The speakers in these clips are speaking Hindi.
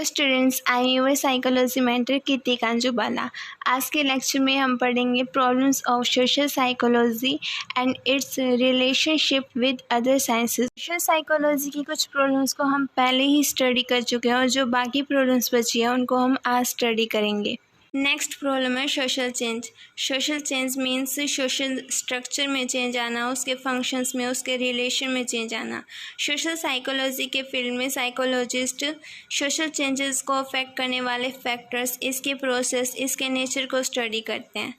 Hello students, I am your psychology mentor Kirti Kanjubala. आज के लेक्चर में हम पढ़ेंगे problems of social psychology and its relationship with other sciences. Social psychology की कुछ प्रॉब्लम्स को हम पहले ही स्टडी कर चुके हैं और जो बाकी प्रॉब्लम्स बची हैं उनको हम आज स्टडी करेंगे। नेक्स्ट प्रॉब्लम है social change. Social change means social structure में चेंज आना, उसके फंक्शंस में, उसके रिलेशन में चेंज आना। सोशल साइकोलॉजी के फील्ड में साइकोलॉजिस्ट सोशल चेंजेस को अफेक्ट करने वाले फैक्टर्स, इसके प्रोसेस, इसके नेचर को स्टडी करते हैं।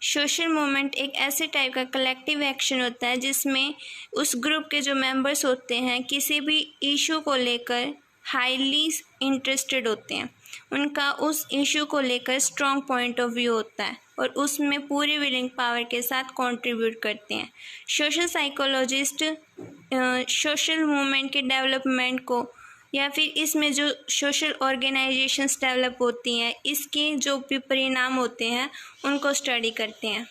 सोशल मूवमेंट एक ऐसे टाइप का कलेक्टिव एक्शन होता है जिसमें उस ग्रुप के जो मेंबर्स होते हैं किसी भी इशू को लेकर हाईली इंटरेस्टेड होते हैं, उनका उस इशू को लेकर स्ट्रॉन्ग पॉइंट ऑफ व्यू होता है और उसमें पूरी विलिंग पावर के साथ कंट्रीब्यूट करते हैं। सोशल साइकोलॉजिस्ट सोशल मूवमेंट के डेवलपमेंट को या फिर इसमें जो सोशल ऑर्गेनाइजेशंस डेवलप होती हैं, इसके जो भी परिणाम होते हैं उनको स्टडी करते हैं।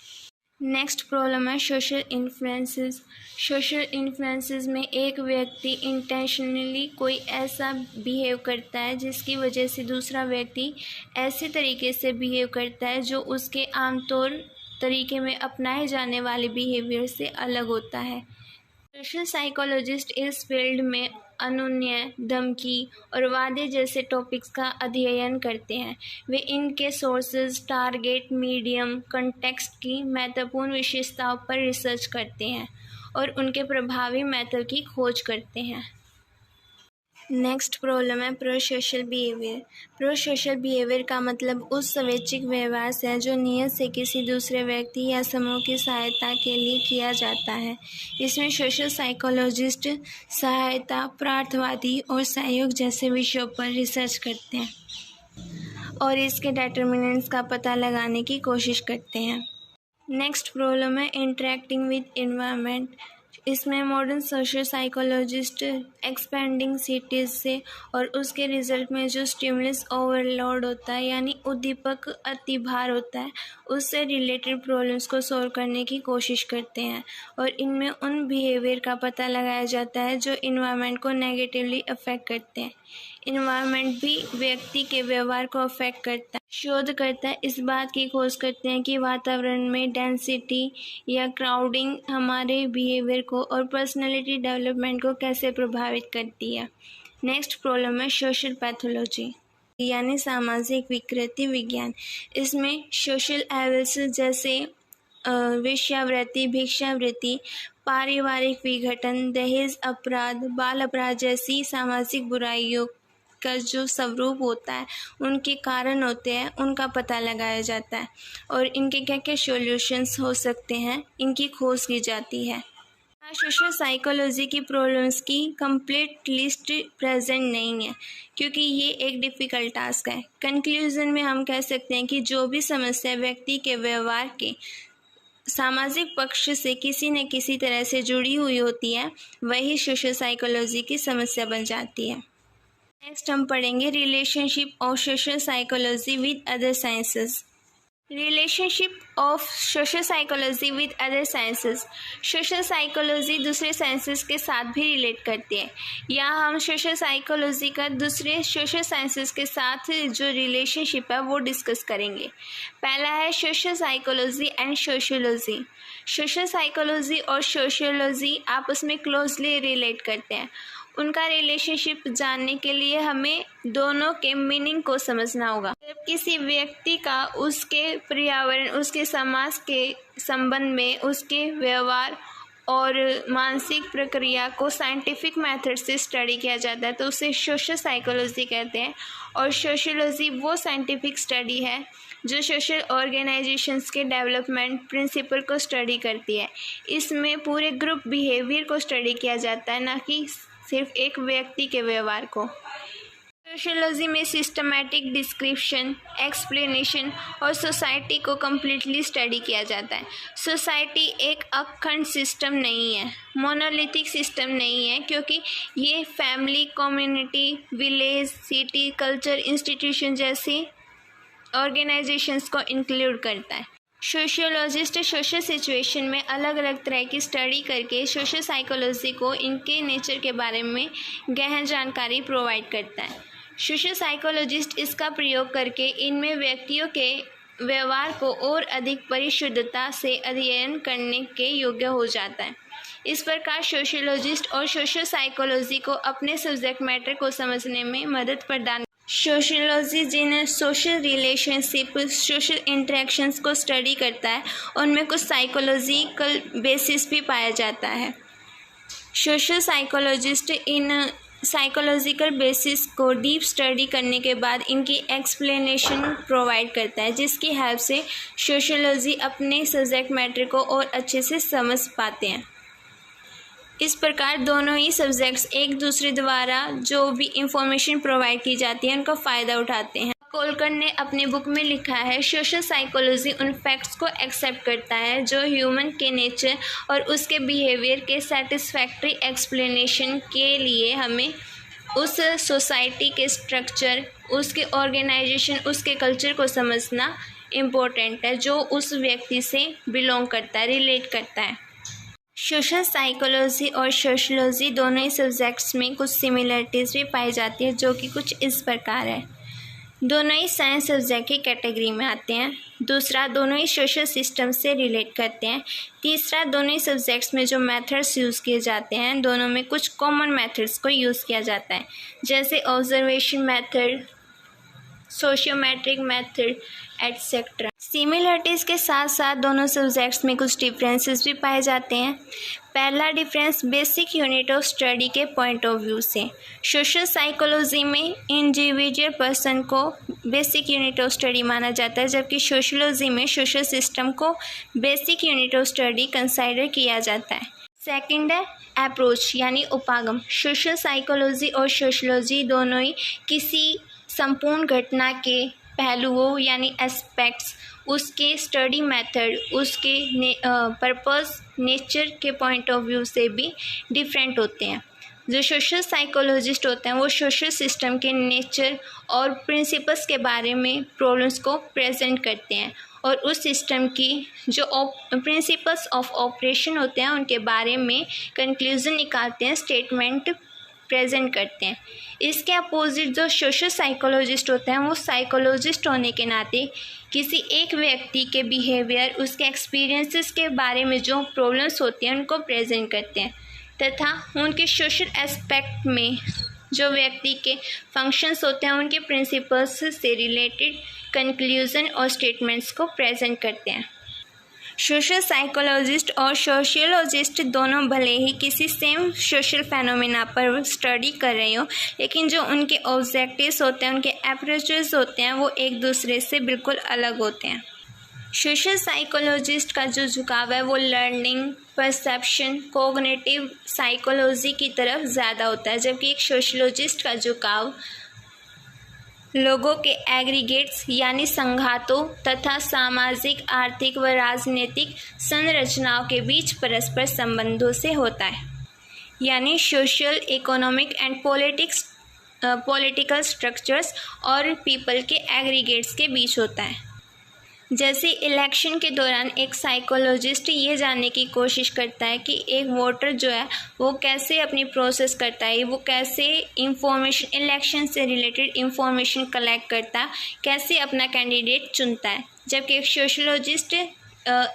नेक्स्ट प्रॉब्लम है सोशल इन्फ्लुएंसेस। सोशल इन्फ्लुएंसेस में एक व्यक्ति इंटेंशनली कोई ऐसा बिहेव करता है जिसकी वजह से दूसरा व्यक्ति ऐसे तरीके से बिहेव करता है जो उसके आमतौर तरीके में अपनाए जाने वाले बिहेवियर से अलग होता है। सोशल साइकोलॉजिस्ट इस फील्ड में अनुनय, धमकी और वादे जैसे टॉपिक्स का अध्ययन करते हैं। वे इनके सोर्सेज, टारगेट, मीडियम, कॉन्टेक्स्ट की महत्वपूर्ण विशेषताओं पर रिसर्च करते हैं और उनके प्रभावी मेथड की खोज करते हैं। नेक्स्ट प्रॉब्लम है pro social behaviour. Pro social behaviour का मतलब उस स्वैच्छिक व्यवहार से है जो नियत से किसी दूसरे व्यक्ति या समूह की सहायता के लिए किया जाता है। इसमें सोशल साइकोलॉजिस्ट सहायता, प्रार्थवादी और सहयोग जैसे विषयों पर रिसर्च करते हैं और इसके डिटर्मिनेंट्स का पता लगाने की कोशिश करते हैं। नेक्स्ट प्रॉब्लम है इंटरेक्टिंग विद एनवायरनमेंट। इसमें modern social psychologist expanding cities से और उसके रिजल्ट में जो स्टिमुलस ओवरलोड होता है यानी उद्दीपक अतिभार होता है, उससे रिलेटेड प्रॉब्लम्स को सॉल्व करने की कोशिश करते हैं और इनमें उन बिहेवियर का पता लगाया जाता है जो इन्वायरमेंट को नेगेटिवली अफेक्ट करते हैं। इन्वायरमेंट भी व्यक्ति के व्यवहार को अफेक्ट करता है। शोधकर्ता इस बात की खोज करते हैं कि वातावरण में डेंसिटी या क्राउडिंग हमारे बिहेवियर को और पर्सनैलिटी डेवलपमेंट को कैसे प्रभावित करती है। नेक्स्ट प्रॉब्लम है सोशल पैथोलॉजी यानी सामाजिक विकृति विज्ञान। इसमें सोशल एविल्स जैसे वेश्यावृत्ति, भिक्षावृत्ति, पारिवारिक विघटन, दहेज अपराध, बाल अपराध जैसी सामाजिक बुराइयों का जो स्वरूप होता है, उनके कारण होते हैं, उनका पता लगाया जाता है और इनके क्या क्या सॉल्यूशंस हो सकते हैं, इनकी खोज की जाती है। सोशल साइकोलॉजी की प्रॉब्लम्स की कंप्लीट लिस्ट प्रेजेंट नहीं है क्योंकि ये एक डिफ़िकल्ट टास्क है। कंक्लूजन में हम कह सकते हैं कि जो भी समस्या व्यक्ति के व्यवहार के सामाजिक पक्ष से किसी न किसी तरह से जुड़ी हुई होती है, वही सोशल साइकोलॉजी की समस्या बन जाती है। नेक्स्ट हम पढ़ेंगे relationship of social psychology with other sciences. Relationship of social psychology with other sciences. Social psychology दूसरे साइंसेस के साथ भी रिलेट करती है। यहाँ हम सोशल साइकोलॉजी का दूसरे सोशल साइंसेस के साथ जो रिलेशनशिप है वो डिस्कस करेंगे। पहला है social psychology and sociology. Social psychology और सोशियोलॉजी आपस में क्लोजली रिलेट करते हैं। उनका रिलेशनशिप जानने के लिए हमें दोनों के मीनिंग को समझना होगा। जब किसी व्यक्ति का उसके पर्यावरण, उसके समाज के संबंध में, उसके व्यवहार और मानसिक प्रक्रिया को साइंटिफिक मेथड से स्टडी किया जाता है तो उसे सोशल साइकोलॉजी कहते हैं। और सोशियोलॉजी वो साइंटिफिक स्टडी है जो सोशल ऑर्गेनाइजेशंस के डेवलपमेंट प्रिंसिपल को स्टडी करती है। इसमें पूरे ग्रुप बिहेवियर को स्टडी किया जाता है, ना कि सिर्फ एक व्यक्ति के व्यवहार को। सोशियोलॉजी में सिस्टमैटिक डिस्क्रिप्शन, एक्सप्लेनेशन और सोसाइटी को कम्प्लीटली स्टडी किया जाता है। सोसाइटी एक अखंड सिस्टम नहीं है, मोनोलिथिक सिस्टम नहीं है, क्योंकि ये family, community, village, city, culture, institution जैसी ऑर्गेनाइजेशंस को इंक्लूड करता है। सोशियोलॉजिस्ट सोशल सिचुएशन में अलग अलग तरह की स्टडी करके सोशल साइकोलॉजी को इनके नेचर के बारे में गहन जानकारी प्रोवाइड करता है। सोशल साइकोलॉजिस्ट इसका प्रयोग करके इनमें व्यक्तियों के व्यवहार को और अधिक परिशुद्धता से अध्ययन करने के योग्य हो जाता है। इस प्रकार सोशियोलॉजिस्ट और सोशल साइकोलॉजी को अपने सब्जेक्ट मैटर को समझने में मदद प्रदान। सोशियोलॉजी जिन सोशल रिलेशनशिप, सोशल इंटरेक्शंस को स्टडी करता है, उनमें कुछ साइकोलॉजिकल बेसिस भी पाया जाता है। Social psychologist in psychological basis को डीप स्टडी करने के बाद इनकी एक्सप्लेनेशन प्रोवाइड करता है, जिसकी हेल्प से सोशियोलॉजी अपने सब्जेक्ट मैटर को और अच्छे से समझ पाते हैं। इस प्रकार दोनों ही सब्जेक्ट्स एक दूसरे द्वारा जो भी इंफॉर्मेशन प्रोवाइड की जाती है उनका फ़ायदा उठाते हैं। कोलकर ने अपने बुक में लिखा है, सोशल साइकोलॉजी उन फैक्ट्स को एक्सेप्ट करता है जो ह्यूमन के नेचर और उसके बिहेवियर के सेटिस्फैक्ट्री एक्सप्लेनेशन के लिए हमें उस सोसाइटी के स्ट्रक्चर, उसके ऑर्गेनाइजेशन, उसके कल्चर को समझना इम्पोर्टेंट है जो उस व्यक्ति से बिलोंग करता है, रिलेट करता है। सोशल साइकोलॉजी और सोशियोलॉजी दोनों ही सब्जेक्ट्स में कुछ सिमिलरिटीज़ भी पाई जाती है, जो कि कुछ इस प्रकार है। दोनों ही साइंस सब्जेक्ट की कैटेगरी में आते हैं। दूसरा, दोनों ही सोशल सिस्टम से रिलेट करते हैं। तीसरा, दोनों ही सब्जेक्ट्स में जो मेथड्स यूज़ किए जाते हैं, दोनों में कुछ कॉमन मेथड्स को यूज़ किया जाता है, जैसे observation method, sociometric method etcetera. Similarities के साथ साथ दोनों सब्जेक्ट्स में कुछ डिफरेंसेस भी पाए जाते हैं। पहला difference basic unit of study के पॉइंट ऑफ व्यू से। सोशल साइकोलॉजी में इंडिविजुअल पर्सन को बेसिक यूनिट ऑफ स्टडी माना जाता है, जबकि सोशियोलॉजी में सोशल सिस्टम को basic unit of study consider किया जाता है। सेकंड है अप्रोच यानी उपागम। सोशल साइकोलॉजी और सोशियोलॉजी दोनों ही किसी संपूर्ण घटना के पहलुओं यानी एस्पेक्ट्स, उसके स्टडी मेथड, उसके पर्पस, नेचर के पॉइंट ऑफ व्यू से भी डिफरेंट होते हैं। जो सोशल साइकोलॉजिस्ट होते हैं वो सोशल सिस्टम के नेचर और प्रिंसिपल्स के बारे में प्रॉब्लम्स को प्रेजेंट करते हैं और उस सिस्टम की जो प्रिंसिपल्स ऑफ ऑपरेशन होते हैं उनके बारे में कंक्लूजन निकालते हैं, स्टेटमेंट प्रेजेंट करते हैं। इसके अपोजिट जो सोशल साइकोलॉजिस्ट होते हैं वो साइकोलॉजिस्ट होने के नाते किसी एक व्यक्ति के बिहेवियर, उसके एक्सपीरियंसेस के बारे में जो प्रॉब्लम्स होती हैं उनको प्रेजेंट करते हैं तथा उनके सोशल एस्पेक्ट में जो व्यक्ति के फंक्शंस होते हैं उनके प्रिंसिपल्स से रिलेटेड कंक्लूजन और स्टेटमेंट्स को प्रेजेंट करते हैं। सोशल साइकोलॉजिस्ट और सोशियोलॉजिस्ट दोनों भले ही किसी सेम सोशल फेनोमेना पर स्टडी कर रहे हो, लेकिन जो उनके ऑब्जेक्टिव्स होते हैं, उनके अप्रोचेस होते हैं, वो एक दूसरे से बिल्कुल अलग होते हैं। सोशल साइकोलॉजिस्ट का जो झुकाव है वो लर्निंग, परसेप्शन, कोग्निटिव साइकोलॉजी की तरफ ज़्यादा होता है, जबकि एक सोशियोलॉजिस्ट का झुकाव लोगों के एग्रीगेट्स यानी संघातों तथा सामाजिक, आर्थिक व राजनीतिक संरचनाओं के बीच परस्पर संबंधों से होता है, यानी social, economic and political structures और पीपल के एग्रीगेट्स के बीच होता है। जैसे इलेक्शन के दौरान एक साइकोलॉजिस्ट ये जानने की कोशिश करता है कि एक वोटर जो है वो कैसे अपनी प्रोसेस करता है, वो कैसे इंफॉर्मेशन, इलेक्शन से रिलेटेड इंफॉर्मेशन कलेक्ट करता है, कैसे अपना कैंडिडेट चुनता है, जबकि एक सोशियोलॉजिस्ट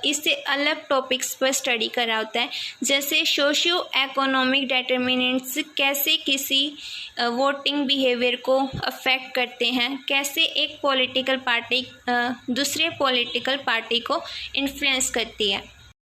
इससे अलग टॉपिक्स पर स्टडी कर रहा होता है, जैसे सोशियो इकोनॉमिक डिटर्मिनेंट्स कैसे किसी वोटिंग बिहेवियर को अफेक्ट करते हैं, कैसे एक पॉलिटिकल पार्टी दूसरे पॉलिटिकल पार्टी को इन्फ्लुएंस करती है।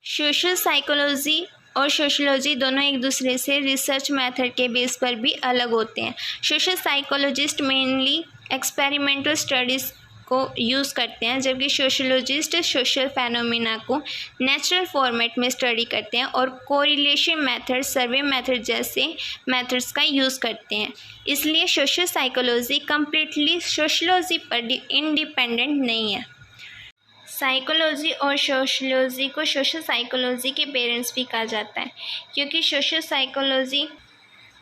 सोशल साइकोलॉजी और सोशियोलॉजी दोनों एक दूसरे से रिसर्च मेथड के बेस पर भी अलग होते हैं। Social psychologist mainly experimental studies को यूज़ करते हैं, जबकि सोशियोलॉजिस्ट सोशल फेनोमेना को नेचुरल फॉर्मेट में स्टडी करते हैं और कोरिलेशन मेथड, सर्वे मेथड जैसे मेथड्स का यूज़ करते हैं। इसलिए सोशल साइकोलॉजी कम्प्लीटली सोशियोलॉजी पर इंडिपेंडेंट नहीं है। साइकोलॉजी और सोशियोलॉजी को सोशल साइकोलॉजी के पेरेंट्स भी कहा जाता है, क्योंकि सोशल साइकोलॉजी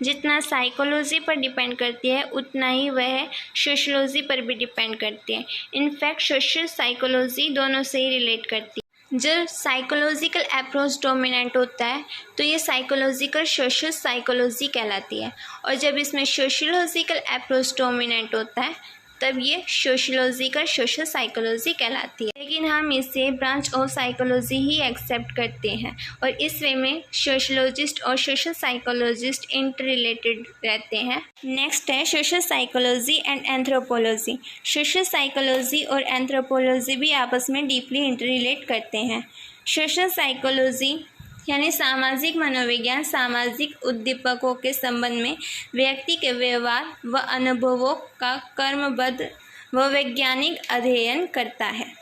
जितना साइकोलॉजी पर डिपेंड करती है उतना ही वह सोशियोलॉजी पर भी डिपेंड करती है। इनफैक्ट सोशल साइकोलॉजी दोनों से ही रिलेट करती है। जब साइकोलॉजिकल अप्रोच डोमिनेंट होता है तो ये साइकोलॉजिकल सोशल साइकोलॉजी कहलाती है, और जब इसमें सोशियोलॉजिकल अप्रोच डोमिनेंट होता है तब ये सोशियोलॉजिकल सोशल साइकोलॉजी कहलाती है। लेकिन हम इसे ब्रांच ऑफ साइकोलॉजी ही एक्सेप्ट करते हैं, और इस वे में सोशियोलॉजिस्ट और सोशल साइकोलॉजिस्ट इंटर रिलेटेड रहते हैं। नेक्स्ट है social psychology and anthropology. Social psychology और एंथ्रोपोलॉजी भी आपस में डीपली इंटर रिलेट करते हैं। सोशल साइकोलॉजी यानी सामाजिक मनोविज्ञान सामाजिक उद्दीपकों के संबंध में व्यक्ति के व्यवहार व अनुभवों का क्रमबद्ध व वैज्ञानिक अध्ययन करता है।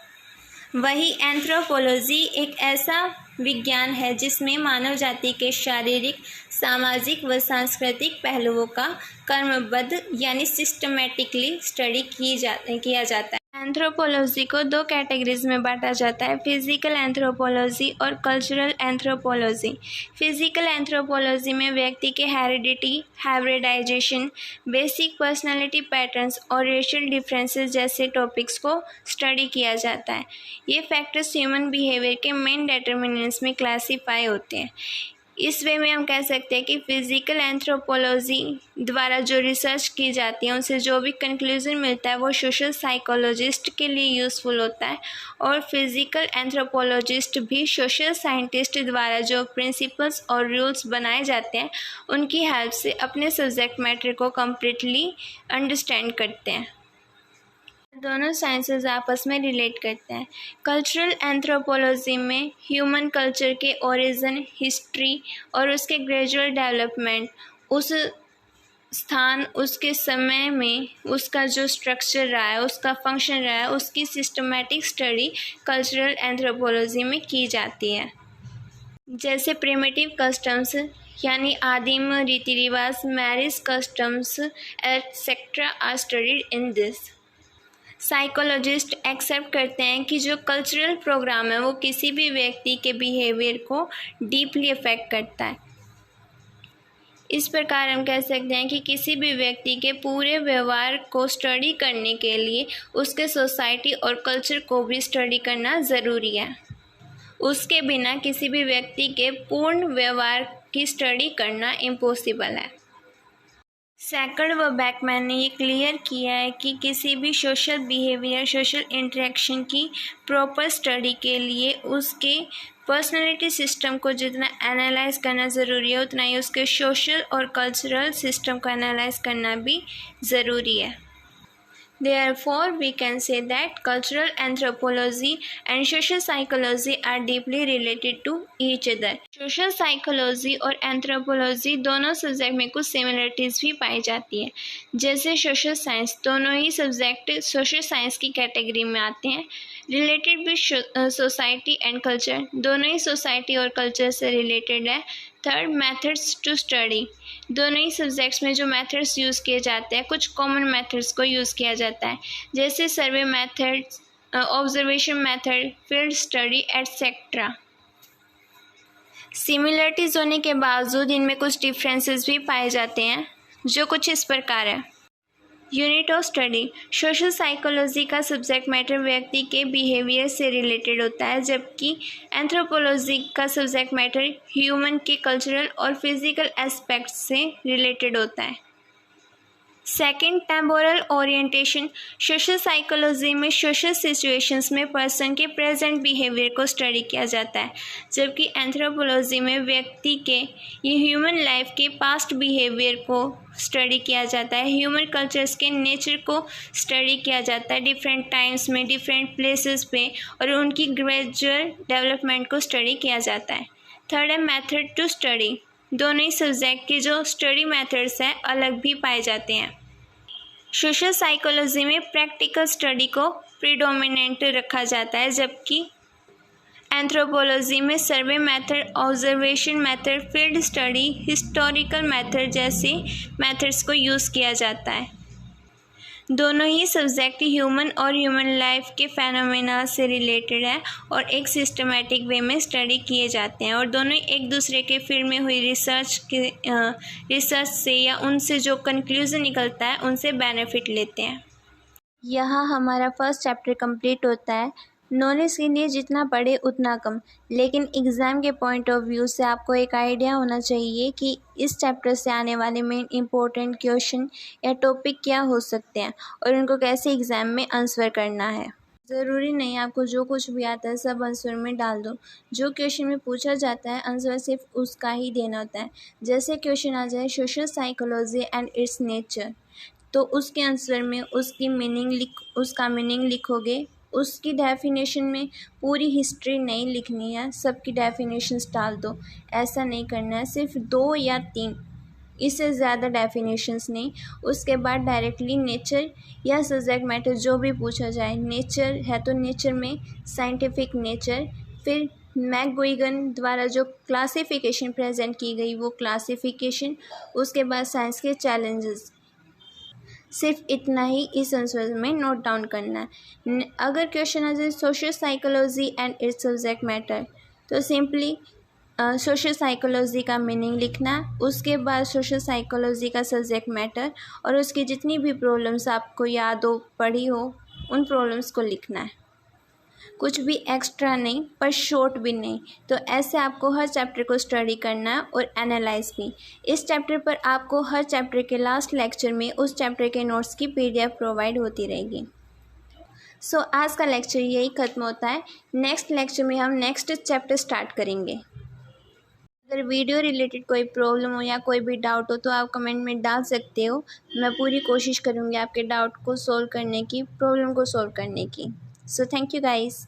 वही एंथ्रोपोलॉजी एक ऐसा विज्ञान है जिसमें मानव जाति के शारीरिक सामाजिक व सांस्कृतिक पहलुओं का क्रमबद्ध यानी सिस्टमेटिकली स्टडी किया जाता है। एंथ्रोपोलॉजी को दो कैटेगरीज में बांटा जाता है, फिजिकल एंथ्रोपोलॉजी और कल्चरल एंथ्रोपोलॉजी। फिजिकल एंथ्रोपोलॉजी में व्यक्ति के heredity, hybridization, basic personality patterns और रेशियल डिफरेंसेस जैसे टॉपिक्स को स्टडी किया जाता है। ये फैक्टर्स ह्यूमन बिहेवियर के मेन डिटर्मिनेंट्स में क्लासीफाई होते हैं। इस वे में हम कह सकते हैं कि फिजिकल एंथ्रोपोलॉजी द्वारा जो रिसर्च की जाती है उनसे जो भी कंक्लूजन मिलता है वो सोशल साइकोलॉजिस्ट के लिए यूज़फुल होता है, और फिजिकल एंथ्रोपोलॉजिस्ट भी सोशल साइंटिस्ट द्वारा जो प्रिंसिपल्स और रूल्स बनाए जाते हैं उनकी हेल्प से अपने सब्जेक्ट मैटर को कम्प्लीटली अंडरस्टैंड करते हैं। दोनों साइंसेज आपस में रिलेट करते हैं। कल्चरल एंथ्रोपोलॉजी में ह्यूमन कल्चर के ओरिजिन, हिस्ट्री और उसके ग्रेजुअल डेवलपमेंट, उस स्थान उसके समय में उसका जो स्ट्रक्चर रहा है, उसका फंक्शन रहा है, उसकी सिस्टमैटिक स्टडी कल्चरल एंथ्रोपोलॉजी में की जाती है। जैसे प्रिमिटिव कस्टम्स यानी आदिम रीति रिवाज, marriage customs etcetera are studied in this. Psychologist accept करते हैं कि जो कल्चरल प्रोग्राम है वो किसी भी व्यक्ति के बिहेवियर को डीपली अफेक्ट करता है। इस प्रकार हम कह सकते हैं कि किसी भी व्यक्ति के पूरे व्यवहार को स्टडी करने के लिए उसके सोसाइटी और कल्चर को भी स्टडी करना ज़रूरी है। उसके बिना किसी भी व्यक्ति के पूर्ण व्यवहार की स्टडी करना इम्पॉसिबल है। सैकर्ड व बैकमैन ने ये क्लियर किया है कि किसी भी सोशल बिहेवियर, सोशल इंटरेक्शन की प्रॉपर स्टडी के लिए उसके पर्सनालिटी सिस्टम को जितना एनालाइज करना ज़रूरी है उतना ही उसके सोशल और कल्चरल सिस्टम को एनालाइज करना भी ज़रूरी है। Therefore, we can say that cultural anthropology and social psychology are deeply related to each other. Social psychology और anthropology दोनों सब्जेक्ट में कुछ सिमिलरिटीज़ भी पाई जाती है। जैसे सोशल साइंस, दोनों ही सब्जेक्ट सोशल साइंस की कैटेगरी में आते हैं। Related with society and culture, दोनों ही सोसाइटी और कल्चर से रिलेटेड है। थर्ड, मेथड्स टू स्टडी, दोनों ही सब्जेक्ट्स में जो मेथड्स यूज़ किए जाते हैं कुछ कॉमन मेथड्स को यूज़ किया जाता है, जैसे survey methods, observation method, field study etcetera. Similarities होने के बावजूद इनमें कुछ डिफरेंसेस भी पाए जाते हैं जो कुछ इस प्रकार है। Unit of study, social psychology का सब्जेक्ट मैटर व्यक्ति के बिहेवियर से रिलेटेड होता है, जबकि एंथ्रोपोलॉजी का सब्जेक्ट मैटर ह्यूमन के कल्चरल और फिजिकल एस्पेक्ट्स से रिलेटेड होता है। Second, temporal orientation, social psychology में सोशल सिचुएशंस में पर्सन के प्रेजेंट बिहेवियर को स्टडी किया जाता है, जबकि एंथ्रोपोलॉजी में व्यक्ति के ये ह्यूमन लाइफ के पास्ट बिहेवियर को स्टडी किया जाता है। ह्यूमन कल्चर्स के नेचर को स्टडी किया जाता है डिफरेंट टाइम्स में, डिफरेंट प्लेसेस पे, और उनकी ग्रेजुअल डेवलपमेंट को स्टडी किया जाता है। थर्ड है मेथड टू स्टडी, दोनों ही सब्जेक्ट के जो स्टडी मेथड्स हैं अलग भी पाए जाते हैं। सोशल साइकोलॉजी में प्रैक्टिकल स्टडी को प्रीडोमिनेंट रखा जाता है, जबकि एंथ्रोपोलॉजी में survey method, observation method, field study, historical method जैसे मेथड्स को यूज़ किया जाता है। दोनों ही सब्जेक्ट ह्यूमन और ह्यूमन लाइफ के फेनोमेना से रिलेटेड है और एक सिस्टमेटिक वे में स्टडी किए जाते हैं, और दोनों एक दूसरे के फील्ड में हुई रिसर्च से या उनसे जो कंक्लूजन निकलता है उनसे बेनिफिट लेते हैं। यहाँ हमारा फर्स्ट चैप्टर कंप्लीट होता है। नॉलेज के लिए जितना पढ़े उतना कम, लेकिन एग्ज़ाम के पॉइंट ऑफ व्यू से आपको एक आइडिया होना चाहिए कि इस चैप्टर से आने वाले मेन इंपॉर्टेंट क्वेश्चन या टॉपिक क्या हो सकते हैं और उनको कैसे एग्ज़ाम में आंसर करना है। ज़रूरी नहीं आपको जो कुछ भी आता है सब आंसर में डाल दो। जो क्वेश्चन में पूछा जाता है आंसर सिर्फ उसका ही देना होता है। जैसे क्वेश्चन आ जाए social psychology and it's nature, तो उसके आंसर में उसका मीनिंग लिखोगे। उसकी डेफिनेशन में पूरी हिस्ट्री नहीं लिखनी है, सबकी डेफिनेशंस डाल दो। ऐसा नहीं करना है, सिर्फ 2 या 3, इससे ज़्यादा डेफिनेशंस नहीं। उसके बाद डायरेक्टली नेचर या सब्जेक्ट मैटर जो भी पूछा जाए, नेचर है तो नेचर में साइंटिफिक नेचर, फिर मैकगुइगन द्वारा जो क्लासिफिकेशन प्रेजेंट की गई वो क्लासिफिकेशन, उसके बाद साइंस के चैलेंजेस। सिर्फ इतना ही इस आंसर में नोट डाउन करना है। अगर क्वेश्चन आ जाए social psychology and it's subject matter, तो सिंपली सोशल साइकोलॉजी का मीनिंग लिखना है। उसके बाद सोशल साइकोलॉजी का सब्जेक्ट मैटर और उसकी जितनी भी प्रॉब्लम्स आपको याद हो, पढ़ी हो, उन प्रॉब्लम्स को लिखना है। कुछ भी एक्स्ट्रा नहीं पर शॉर्ट भी नहीं। तो ऐसे आपको हर चैप्टर को स्टडी करना है और एनालाइज भी। इस चैप्टर पर आपको हर चैप्टर के लास्ट लेक्चर में उस चैप्टर के नोट्स की PDF प्रोवाइड होती रहेगी। सो आज का लेक्चर यही ख़त्म होता है। नेक्स्ट लेक्चर में हम नेक्स्ट चैप्टर स्टार्ट करेंगे। अगर वीडियो रिलेटेड कोई प्रॉब्लम हो या कोई भी डाउट हो तो आप कमेंट में डाल सकते हो। मैं पूरी कोशिश करूँगी आपके डाउट को सॉल्व करने की, प्रॉब्लम को सॉल्व करने की। So thank you guys.